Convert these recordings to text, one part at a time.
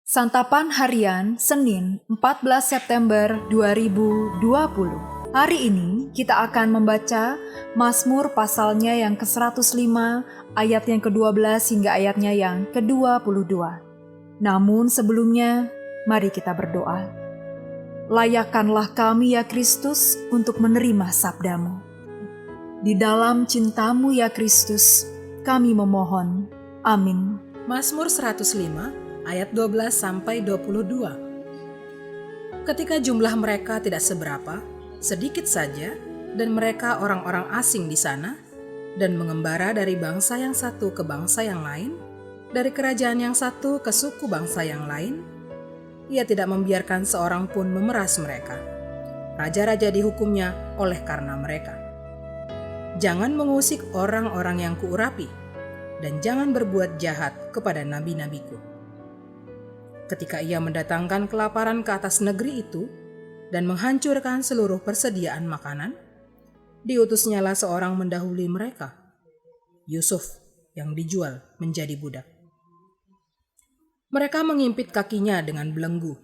Santapan Harian Senin 14 September 2020. Hari ini kita akan membaca Mazmur pasalnya yang ke-105 ayat yang ke-12 hingga ayatnya yang ke-22. Namun sebelumnya, mari kita berdoa. Layakkanlah kami ya Kristus untuk menerima sabdamu. Di dalam cintamu ya Kristus, kami memohon. Amin. Mazmur 105 ayat 12 sampai 22. Ketika jumlah mereka tidak seberapa, sedikit saja, dan mereka orang-orang asing di sana, dan mengembara dari bangsa yang satu ke bangsa yang lain, dari kerajaan yang satu ke suku bangsa yang lain, ia tidak membiarkan seorang pun memeras mereka. Raja-raja dihukumnya oleh karena mereka. Jangan mengusik orang-orang yang kuurapi, dan jangan berbuat jahat kepada nabi-nabiku. Ketika ia mendatangkan kelaparan ke atas negeri itu dan menghancurkan seluruh persediaan makanan, diutusnyalah seorang mendahului mereka, Yusuf yang dijual menjadi budak. Mereka mengimpit kakinya dengan belenggu,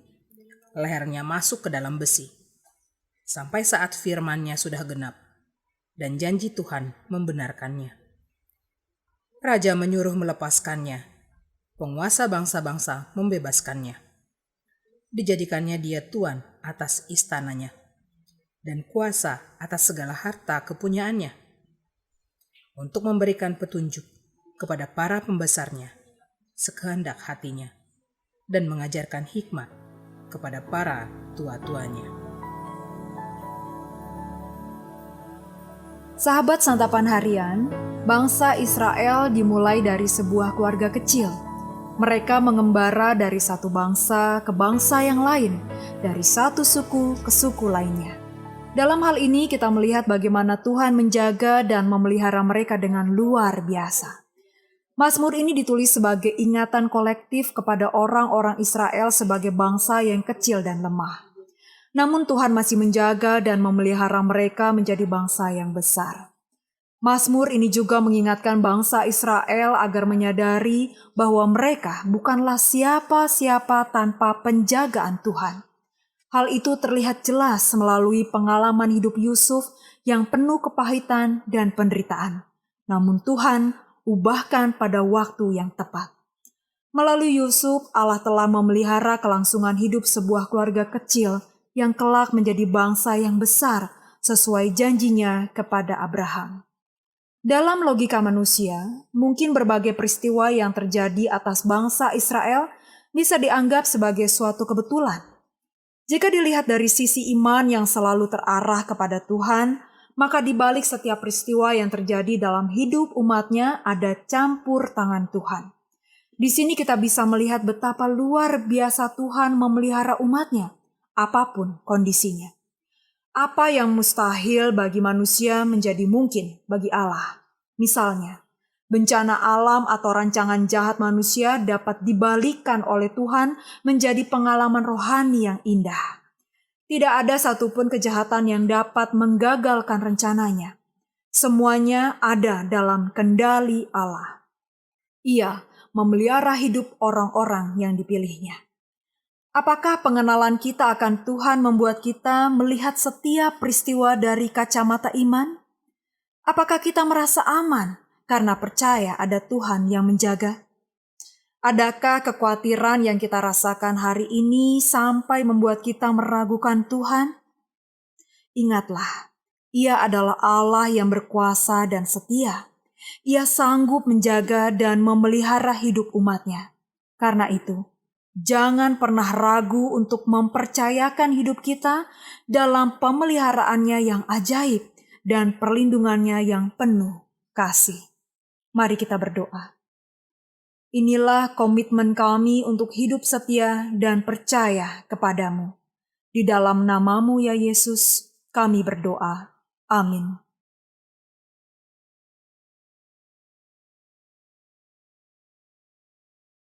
lehernya masuk ke dalam besi, sampai saat firman-Nya sudah genap dan janji Tuhan membenarkannya. Raja menyuruh melepaskannya, penguasa bangsa-bangsa membebaskannya. Dijadikannya dia tuan atas istananya dan kuasa atas segala harta kepunyaannya, untuk memberikan petunjuk kepada para pembesarnya sekehendak hatinya dan mengajarkan hikmat kepada para tua-tuanya. Sahabat Santapan Harian, bangsa Israel dimulai dari sebuah keluarga kecil. Mereka mengembara dari satu bangsa ke bangsa yang lain, dari satu suku ke suku lainnya. Dalam hal ini kita melihat bagaimana Tuhan menjaga dan memelihara mereka dengan luar biasa. Mazmur ini ditulis sebagai ingatan kolektif kepada orang-orang Israel sebagai bangsa yang kecil dan lemah. Namun Tuhan masih menjaga dan memelihara mereka menjadi bangsa yang besar. Mazmur ini juga mengingatkan bangsa Israel agar menyadari bahwa mereka bukanlah siapa-siapa tanpa penjagaan Tuhan. Hal itu terlihat jelas melalui pengalaman hidup Yusuf yang penuh kepahitan dan penderitaan. Namun Tuhan ubahkan pada waktu yang tepat. Melalui Yusuf, Allah telah memelihara kelangsungan hidup sebuah keluarga kecil yang kelak menjadi bangsa yang besar sesuai janjinya kepada Abraham. Dalam logika manusia, mungkin berbagai peristiwa yang terjadi atas bangsa Israel bisa dianggap sebagai suatu kebetulan. Jika dilihat dari sisi iman yang selalu terarah kepada Tuhan, maka di balik setiap peristiwa yang terjadi dalam hidup umatnya ada campur tangan Tuhan. Di sini kita bisa melihat betapa luar biasa Tuhan memelihara umatnya, apapun kondisinya. Apa yang mustahil bagi manusia menjadi mungkin bagi Allah. Misalnya, bencana alam atau rancangan jahat manusia dapat dibalikkan oleh Tuhan menjadi pengalaman rohani yang indah. Tidak ada satupun kejahatan yang dapat menggagalkan rencananya. Semuanya ada dalam kendali Allah. Ia memelihara hidup orang-orang yang dipilihnya. Apakah pengenalan kita akan Tuhan membuat kita melihat setiap peristiwa dari kacamata iman? Apakah kita merasa aman karena percaya ada Tuhan yang menjaga? Adakah kekhawatiran yang kita rasakan hari ini sampai membuat kita meragukan Tuhan? Ingatlah, Ia adalah Allah yang berkuasa dan setia. Ia sanggup menjaga dan memelihara hidup umat-Nya. Karena itu, jangan pernah ragu untuk mempercayakan hidup kita dalam pemeliharaannya yang ajaib dan perlindungannya yang penuh kasih. Mari kita berdoa. Inilah komitmen kami untuk hidup setia dan percaya kepadamu. Di dalam namamu ya Yesus, kami berdoa. Amin.